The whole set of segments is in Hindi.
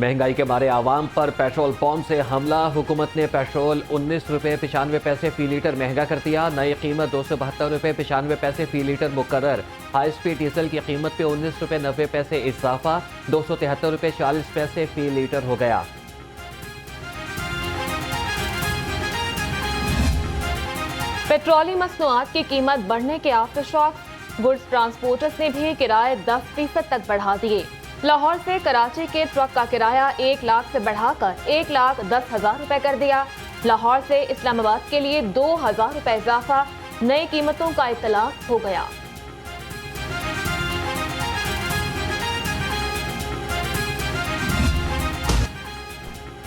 महंगाई के मारे आवाम पर पेट्रोल पंप से हमला। हुकूमत ने पेट्रोल 19 रुपये 95 पैसे फी लीटर महंगा कर दिया। नई कीमत 272 रुपये 95 पैसे फी लीटर मुकर्रर। हाई स्पीड डीजल की कीमत पे 19 रुपये 90 पैसे इजाफा, 273 रुपये 40 पैसे फी लीटर हो गया। पेट्रोलियम मसनूआत की कीमत बढ़ने के आफ्टरशॉक। गुड्स ट्रांसपोर्टर्स ने भी किराए 10% तक बढ़ा दिए। लाहौर से कराची के ट्रक का किराया 1 लाख से बढ़ाकर 1,10,000 रुपए कर दिया। लाहौर से इस्लामाबाद के लिए 2,000 रुपए इजाफा। नई कीमतों का इतलाक हो गया।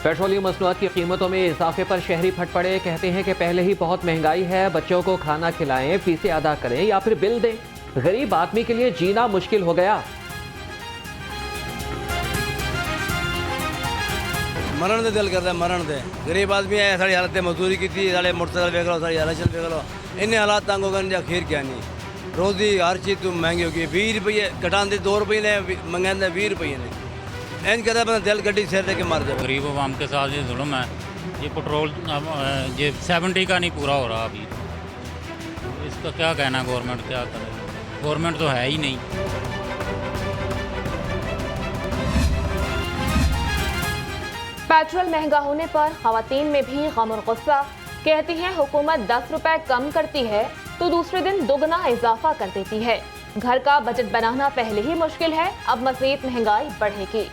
पेट्रोलियम मसनूआत की कीमतों में इजाफे पर शहरी फट पड़े। कहते हैं कि पहले ही बहुत महंगाई है, बच्चों को खाना खिलाएं, फीसें अदा करें या फिर बिल दें। गरीब आदमी के लिए जीना मुश्किल हो गया। मरण दे दिल करता है, मरण दे। गरीब आदमी है, साड़ी हालत मजदूरी की थी, साढ़े मोटरसाइकिल देख लो, साड़ी हालत देख लो। इन्हें हालात तंग होगा खीर क्या नहीं। रोजी हर चीज़ तुम महंगी होगी। 20 रुपये कटाते 2 रुपये ने मंगाते 20 रुपये ने। इंज कहता है दिल गड्डी सिर दे के मर जाए। गरीब आवाम के साथ ये जुल्म है। ये पेट्रोल ये 70 का नहीं पूरा हो रहा अभी। इसका क्या कहना, गवर्नमेंट क्या करे? गवर्नमेंट तो है ही नहीं। पेट्रोल महंगा होने पर खवातीन में भी गम और गुस्सा। कहती हैं हुकूमत 10 रुपए कम करती है तो दूसरे दिन दोगुना इजाफा कर देती है। घर का बजट बनाना पहले ही मुश्किल है, अब मज़ीद महंगाई बढ़ेगी।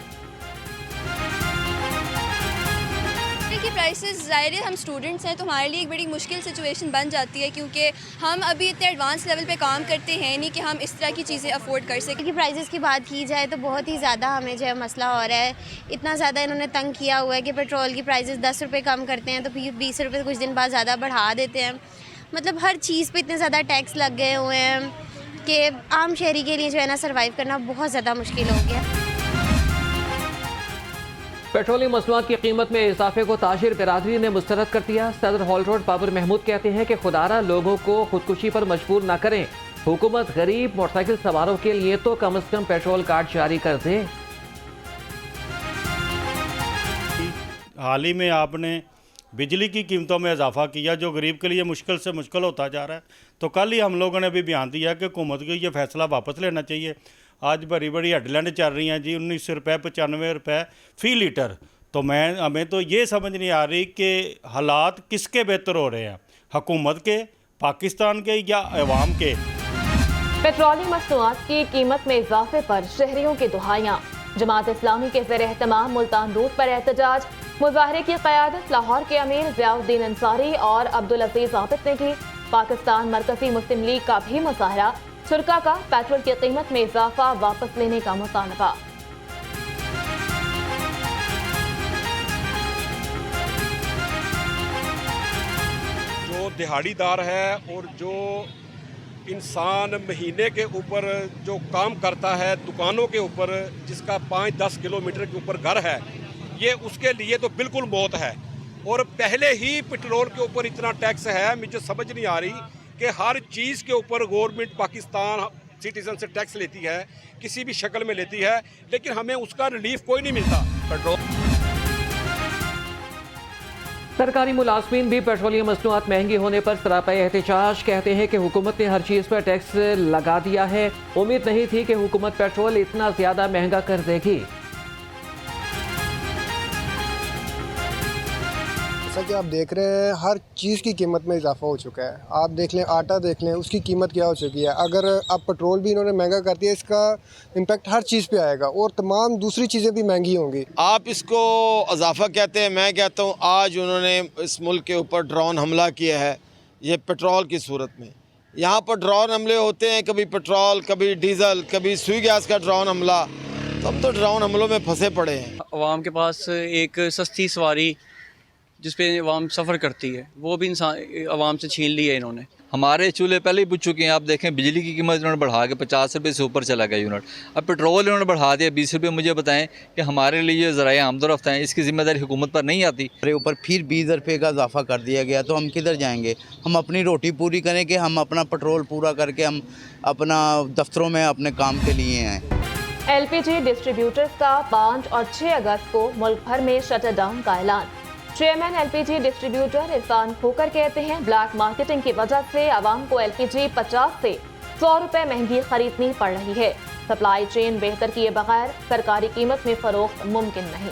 की प्राइसेस ज़ाहिर है हम स्टूडेंट्स हैं तो हमारे लिए एक बड़ी मुश्किल सिचुएशन बन जाती है, क्योंकि हम अभी इतने एडवांस लेवल पे काम करते हैं नहीं कि हम इस तरह की चीज़ें अफोर्ड कर सकें। कि प्राइसेस की बात की जाए तो बहुत ही ज़्यादा हमें जो है मसला हो रहा है। इतना ज़्यादा इन्होंने तंग किया हुआ है कि पेट्रोल की प्राइसेस 10 रुपये कम करते हैं तो फिर 20 रुपये कुछ दिन बाद ज़्यादा बढ़ा देते हैं। मतलब हर चीज़ पे इतने ज़्यादा टैक्स लग गए हुए हैं कि आम शहरी के लिए जो है ना सर्वाइव करना बहुत ज़्यादा मुश्किल हो गया। पेट्रोलियम मसनूआत की कीमत में इजाफे को ताजिर बिरादरी ने मुस्तरद कर दिया। सदर हॉल रोड बाबर महमूद कहते हैं कि खुदारा लोगों को खुदकुशी पर मजबूर न करें। हुकूमत गरीब मोटरसाइकिल सवारों के लिए तो कम से कम पेट्रोल कार्ड जारी कर दे। हाल ही में आपने बिजली की कीमतों में इजाफा किया जो गरीब के लिए मुश्किल से मुश्किल होता जा रहा है। तो कल ही हम लोगों ने भी बयान दिया कि हुकूमत को ये फैसला वापस लेना चाहिए। आज बड़ी बड़ी हेडलाइनें चल रही हैं जी 19 रुपये 95 रुपये फ़ी लीटर। तो हमें तो ये समझ नहीं आ रही कि हालात किसके बेहतर हो रहे हैं, हुकूमत के, पाकिस्तान के या अवाम के। पेट्रोलियम मसनूआत की कीमत में इजाफे पर शहरियों की दुहाइयां। जमात इस्लामी के ज़ेर एहतमाम मुल्तान रोड पर एहतजाज। मुजाहरे की क़यादत लाहौर के अमीर ज़ियाउद्दीन अंसारी और अब्दुल अजीज आबिद ने की। पाकिस्तान मरकज़ी मुस्लिम लीग का भी मुजाहरा। शुरा का पेट्रोल की कीमत में इजाफा वापस लेने का मुतालबा। जो दिहाड़ीदार है और जो इंसान महीने के ऊपर जो काम करता है दुकानों के ऊपर, जिसका 5-10 किलोमीटर के ऊपर घर है, ये उसके लिए तो बिल्कुल मौत है। और पहले ही पेट्रोल के ऊपर इतना टैक्स है, मुझे समझ नहीं आ रही कि हर चीज़ के ऊपर गवर्नमेंट पाकिस्तान सिटीजन से टैक्स लेती है, किसी भी शक्ल में लेती है, लेकिन हमें उसका रिलीफ कोई नहीं मिलता। पेट्रोल सरकारी मुलाजमीन भी पेट्रोलियम मसनूआत महंगी होने पर सरापा एहतजाज। कहते हैं कि हुकूमत ने हर चीज़ पर टैक्स लगा दिया है। उम्मीद नहीं थी कि हुकूमत पेट्रोल इतना ज़्यादा महंगा कर देगी। जैसा कि आप देख रहे हैं हर चीज़ की कीमत में इजाफा हो चुका है। आप देख लें आटा देख लें, उसकी कीमत क्या हो चुकी है। अगर अब पेट्रोल भी इन्होंने महंगा कर दिया, इसका इम्पैक्ट हर चीज़ पे आएगा और तमाम दूसरी चीज़ें भी महंगी होंगी। आप इसको इजाफा कहते हैं, मैं कहता हूँ आज उन्होंने इस मुल्क के ऊपर ड्रोन हमला किया है, ये पेट्रोल की सूरत में। यहाँ पर ड्रोन हमले होते हैं, कभी पेट्रोल, कभी डीजल, कभी सुई गैस का ड्रोन हमला। तो हम तो ड्रोन हमलों में फंसे पड़े हैं। अवाम के पास एक सस्ती सवारी जिस पे अवाम सफ़र करती है, वो भी इंसान अवाम से छीन ली है इन्होंने। हमारे चूल्हे पहले ही पूछ चुके हैं। आप देखें बिजली की कीमत इन्होंने बढ़ा के 50 रुपये से ऊपर चला गया यूनिट। अब पेट्रोल इन्होंने बढ़ा दिया 20 रुपये। मुझे बताएं कि हमारे लिए ज़राए आमदोरफ्त हैं, इसकी ज़िम्मेदारी हुकूमत पर नहीं आती। हमारे ऊपर फिर 20 रुपये का इजाफा कर दिया गया तो हम किधर जाएंगे? हम अपनी रोटी पूरी करें कि हम अपना पेट्रोल पूरा करके हम अपना दफ्तरों में अपने काम के लिए आएँ। LPG डिस्ट्रीब्यूटर्स का 5 और 6 अगस्त को मुल्क भर में शटर डाउन का ऐलान। चेयरमैन LPG डिस्ट्रीब्यूटर इरफान खोकर कहते हैं, ब्लैक मार्केटिंग की वजह से आवाम को LPG 50 से 100 रुपए महंगी खरीदनी पड़ रही है। सप्लाई चेन बेहतर किए बगैर सरकारी कीमत में फरोख्त मुमकिन नहीं।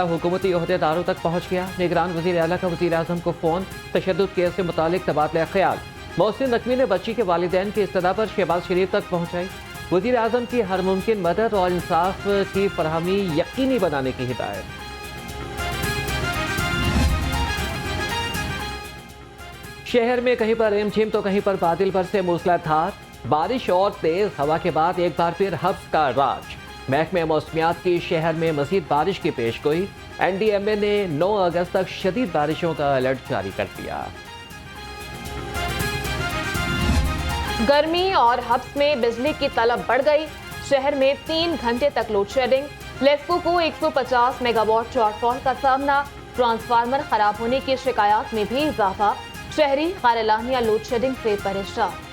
हुकूमती ओहदेदारों तक पहुँच गया। निगरान वज़ीर आला का वज़ीर आज़म को फ़ोन। तशद्दुद केस से मुतालिक तबादला ख्याल। मोहसिन नकवी ने बच्ची के वालिदैन की इस्तदा पर शहबाज शरीफ तक पहुँचाई। वज़ीर आज़म की हर मुमकिन मदद और इंसाफ की फरहमी यकीनी बनाने की हिदायत। शहर में कहीं पर रिमझिम तो कहीं पर बादल बरसे मूसलाधार। बारिश और तेज हवा के बाद एक बार फिर हब्स का राज। महकमे मौसमियात की शहर में मज़ीद बारिश की पेशगोई। NDMA ने 9 अगस्त तक शदीद बारिशों का अलर्ट जारी कर दिया। गर्मी और हब्स में बिजली की तलब बढ़ गई। शहर में 3 घंटे तक लोड शेडिंग। लेस्को को 150 मेगावाट शॉर्टफॉल का सामना। ट्रांसफार्मर खराब होने की शिकायत में भी इजाफा। शहरी गैर-एलानिया लोड शेडिंग से परेशान।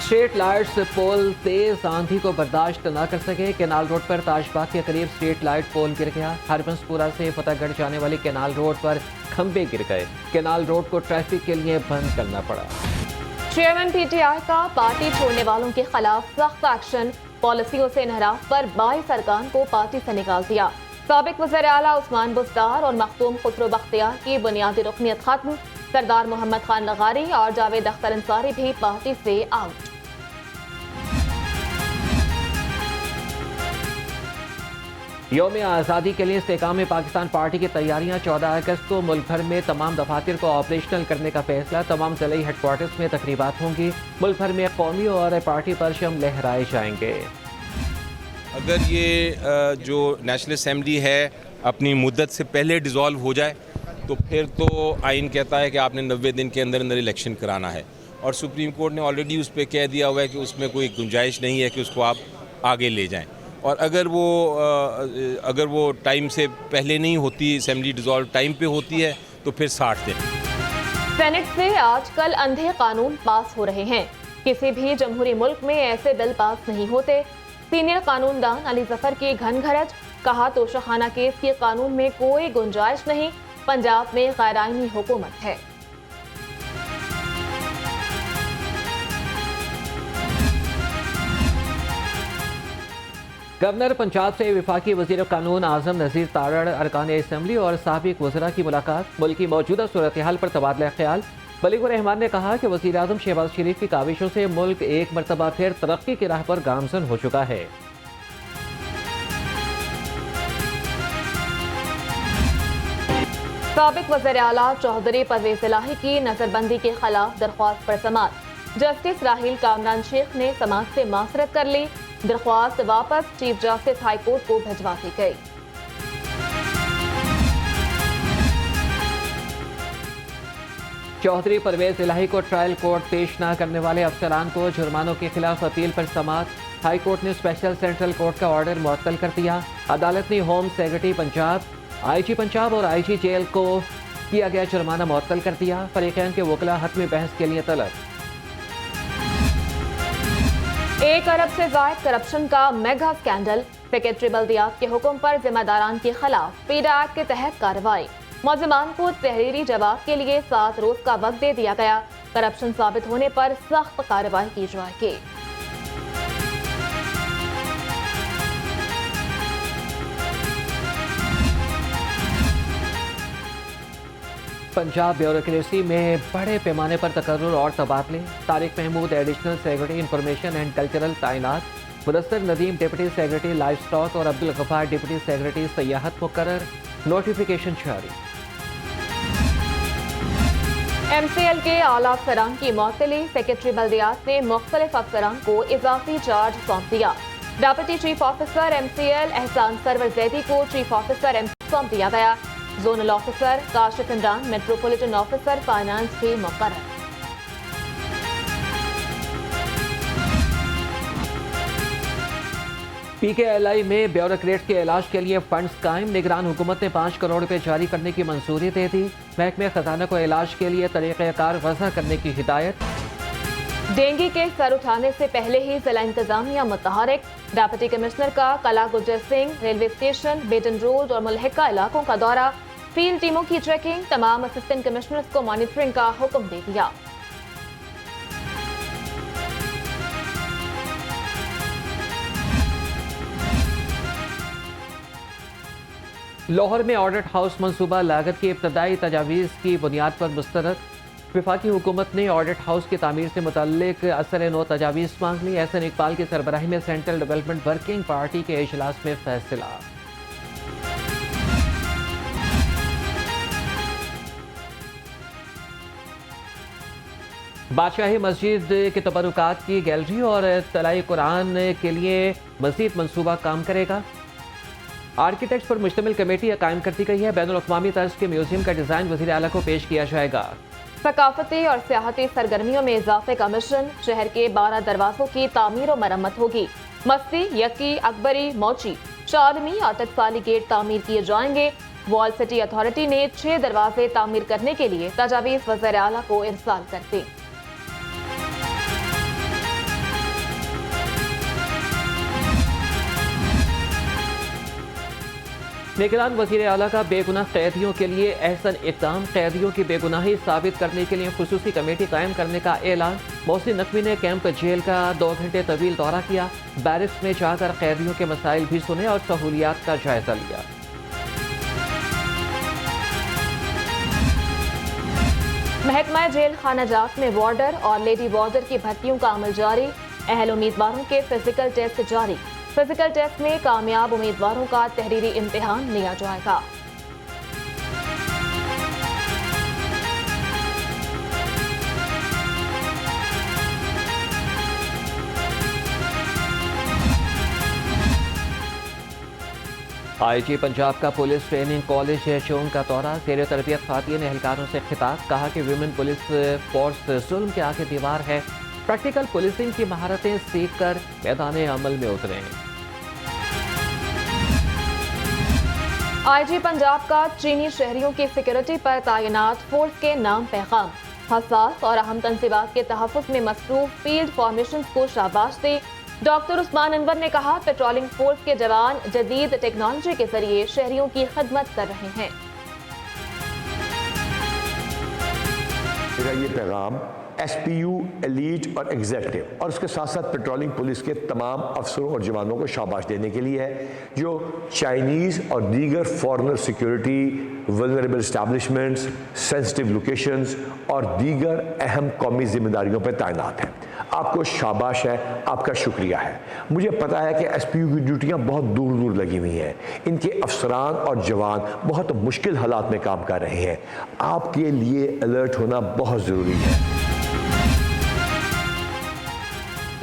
स्ट्रीट लाइट्स पोल तेज आंधी को बर्दाश्त न कर सके। केनाल रोड पर ताजबाग के करीब स्ट्रीट लाइट पोल गिर गया। हरबंसपुरा से फतेहगढ़ जाने वाली केनाल रोड पर खंबे गिर गए। केनाल रोड को ट्रैफिक के लिए बंद करना पड़ा। चेयरमैन PTI का पार्टी छोड़ने वालों के खिलाफ सख्त एक्शन। पॉलिसियों से इनहराफ पर 22 अरकान को पार्टी से निकाल दिया। साबिक वज़ीर आला उस्मान बुज़दार और मखदूम खुसरो बख्तियार की बुनियादी रुकनियत खत्म। सरदार मोहम्मद खान लगारी और जावेद अख्तर अंसारी भी पार्टी से आउट। यौम आज़ादी के लिए इस्तेकाम पाकिस्तान पार्टी की तैयारियां। 14 अगस्त को मुल्क भर में तमाम दफातर को ऑपरेशनल करने का फैसला। तमाम ज़िले हेडक्वार्टर्स में तकरीबात होंगी। मुल्क भर में कौमी और पार्टी परचम लहराए जाएंगे। अगर ये जो नेशनल असम्बली है अपनी मुद्दत से पहले डिज़ोल्व हो जाए तो फिर तो आइन कहता है कि आपने 90 दिन के अंदर अंदर इलेक्शन कराना है, और सुप्रीम कोर्ट ने ऑलरेडी उस पर कह दिया हुआ है कि उसमें कोई गुंजाइश नहीं है कि उसको आप आगे ले जाएं। और अगर वो टाइम से पहले नहीं होती, असेंबली डिसॉल्व टाइम पे होती है, तो फिर 60 दिन। सेनेट से आजकल अंधे कानून पास हो रहे हैं। किसी भी जमहूरी मुल्क में ऐसे बिल पास नहीं होते। सीनियर कानूनदान अली जफर की घनघरज। कहा, तोशाखाना केस के कानून में कोई गुंजाइश नहीं। पंजाब में गैर आईनी हुकूमत है। गवर्नर पंजाब से वफाकी वज़ीर कानून आज़म नज़ीर तारड़, अरकान असम्बली और साबिक वज़रा की मुलाकात। मुल्क की मौजूदा सूरत हाल पर तबादला ख्याल। बलीगुर रहमान ने कहा कि वज़ीर आज़म शहबाज शरीफ की काविशों से मुल्क एक मरतबा फिर तरक्की की राह पर गामजन हो चुका है। साबिक वज़ीर आला चौधरी परवेज इलाही की नजरबंदी के खिलाफ दरख्वास्त पर समाअत। जस्टिस राहिल कामरान शेख ने समाअत से मासरत कर ली। दरख्वास्त वापस चीफ जस्टिस हाई कोर्ट को भिजवा दी गई। चौधरी परवेज इलाही को ट्रायल कोर्ट पेश न करने वाले अफसरान को जुर्मानों के खिलाफ अपील पर समाअत। हाई कोर्ट ने स्पेशल सेंट्रल कोर्ट का ऑर्डर मुअत्तल कर दिया। अदालत ने home secretary Punjab, IG Punjab और IG जेल को किया गया जुर्माना मुअत्तल कर दिया। फरीकैन के वकला हतमी बहस के लिए तलब। 1 अरब से ज़ायद करप्शन का मेगा स्कैंडल। सेक्रेटरी बल्दियात के हुक्म पर जिम्मेदारान के खिलाफ पीडा एक्ट के तहत कार्रवाई। मुलजिमान को तहरीरी जवाब के लिए 7 रोज का वक्त दे दिया गया। करप्शन साबित होने पर सख्त कार्रवाई की जाएगी। पंजाब ब्यूरोक्रेसी में बड़े पैमाने पर तकर्रुर और तबादले। Tariq Mahmood additional secretary information and cultural तैनात। Mudassir Nadeem deputy secretary life stock और अब्दुल गफ्फार डिप्टी सेक्रेटरी सियाहत मुकर्रर। नोटिफिकेशन जारी। MCL के आला अफसरान की मुअत्तली। सेक्रेटरी बल्दियात ने मुख्तलिफ अफसरान को इजाफी चार्ज सौंप दिया। डिप्टी चीफ ऑफिसर MCL एहसान सरवर जैदी को चीफ ऑफिसर MC सौंप दिया गया। Zonal officer Kashif Imran metropolitan officer finance भी मुकर्रर। PKLI में ब्यूरोक्रेट के इलाज के लिए फंड्स कायम। निगरान हुकूमत ने 5 करोड़ रुपए जारी करने की मंजूरी दे दी। महकमे खजाना को इलाज के लिए तरीक़ेकार वज़ा करने की हिदायत। डेंगू के सर उठाने से पहले ही जिला इंतजामिया मुतहरिक। डिप्टी कमिश्नर का कला गुज्जर सिंह रेलवे स्टेशन, बेटन रोड और मुल्हिका इलाकों का दौरा। फील्ड टीमों की ट्रैकिंग। तमाम असिस्टेंट कमिश्नर्स को मॉनिटरिंग का हुक्म दे दिया। लाहौर में ऑडिट हाउस मंसूबा लागत की इब्तदाई तजावीज़ की बुनियाद पर मुस्तरद। वफाकी हुकूमत ने ऑडिट हाउस की तामीर से मुतल्लिक असर नो तजावीज़ मांग ली। एहसन इकबाल की सरबराही में सेंट्रल डेवलपमेंट वर्किंग पार्टी के इजलास में फैसला। बादशाही मस्जिद के तबरुकात की गैलरी और तलाई कुरान के लिए मज़ीद मंसूबा काम करेगा। आर्किटेक्ट्स पर मुश्तमिल कमेटी कायम कर दी गई है। बैनुल अक़वामी तर्ज के म्यूजियम का डिज़ाइन वज़ीर आला को पेश किया जाएगा। सकाफती और सियाहती सरगर्मियों में इजाफे का मिशन। शहर के 12 दरवाजों की तामीर और मरम्मत होगी। मस्ती, यकी, अकबरी, मौची, शालमी और तकसाली गेट तामीर किए जाएंगे। वॉल सिटी अथॉरिटी ने 6 दरवाजे तामीर करने के लिए तजावीज़ वज़ीर आला को इरसाल कर दी। निगरान वज़ीर आला का बेगुनाह कैदियों के लिए एहसन इक़दाम। कैदियों की बेगुनाही साबित करने के लिए खुसूसी कमेटी कायम करने का ऐलान। मोहसिन नकवी ने कैंप जेल का 2 घंटे तवील दौरा किया। बैरिक्स में जाकर कैदियों के मसाइल भी सुने और सहूलियात का जायजा लिया। महकमा जेल खाना जात में वार्डर और लेडी वार्डर की भर्तियों का अमल जारी। अहल उम्मीदवारों के फिजिकल टेस्ट जारी। फिजिकल टेस्ट में कामयाब उम्मीदवारों का तहरीरी इम्तिहान लिया जाएगा। IG पंजाब का पुलिस ट्रेनिंग कॉलेज शोन का दौरा। ज़ेर तरबियत ख़ातीन एहलकारों से खिताब। कहा कि विमेन पुलिस फोर्स जुल्म के आगे दीवार है। प्रैक्टिकल पुलिसिंग की महारतें सीख कर मैदान अमल में उतरे। IG पंजाब का चीनी शहरियों की सिक्योरिटी पर तैनात फोर्स के नाम पैगाम। हसास और अहम तंसीबात के तहफ़्फ़ुज़ में मसरूफ फील्ड फॉर्मेशन को शाबाश दी। डॉक्टर उस्मान अनवर ने कहा, पेट्रोलिंग फोर्स के जवान जदीद टेक्नोलॉजी के जरिए शहरियों की खिदमत कर रहे हैं। मेरा ये पैगाम SPU, एलीट और एग्जेक्टिव और उसके साथ साथ पेट्रोलिंग पुलिस के तमाम अफसरों और जवानों को शाबाश देने के लिए है जो चाइनीज़ और दीगर foreigner security, vulnerable establishments, sensitive locations और दीगर अहम कौमी जिम्मेदारियों पर तैनात हैं। आपको शाबाश है, आपका शुक्रिया है। मुझे पता है कि SPU की ड्यूटियाँ बहुत दूर दूर लगी हुई हैं। इनके अफसरान और जवान बहुत मुश्किल हालात में काम कर रहे हैं। आपके लिए अलर्ट होना बहुत ज़रूरी है।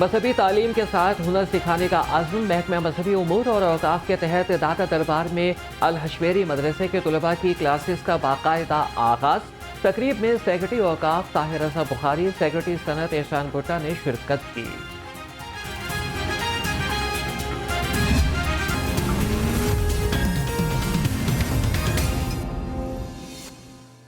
मजहबी तालीम के साथ हुनर सिखाने का आज़म। महकमा मजहबी उमूर और औकाफ के तहत दाता दरबार में अल हशवेरी मदरसे के तलबा की क्लासेस का बाकायदा आगाज़। तकरीब में सेक्रेटरी औकाफ ताहिर रज़ा बुखारी, सेक्रेटरी सनत एहसान भुट्टा ने शिरकत की।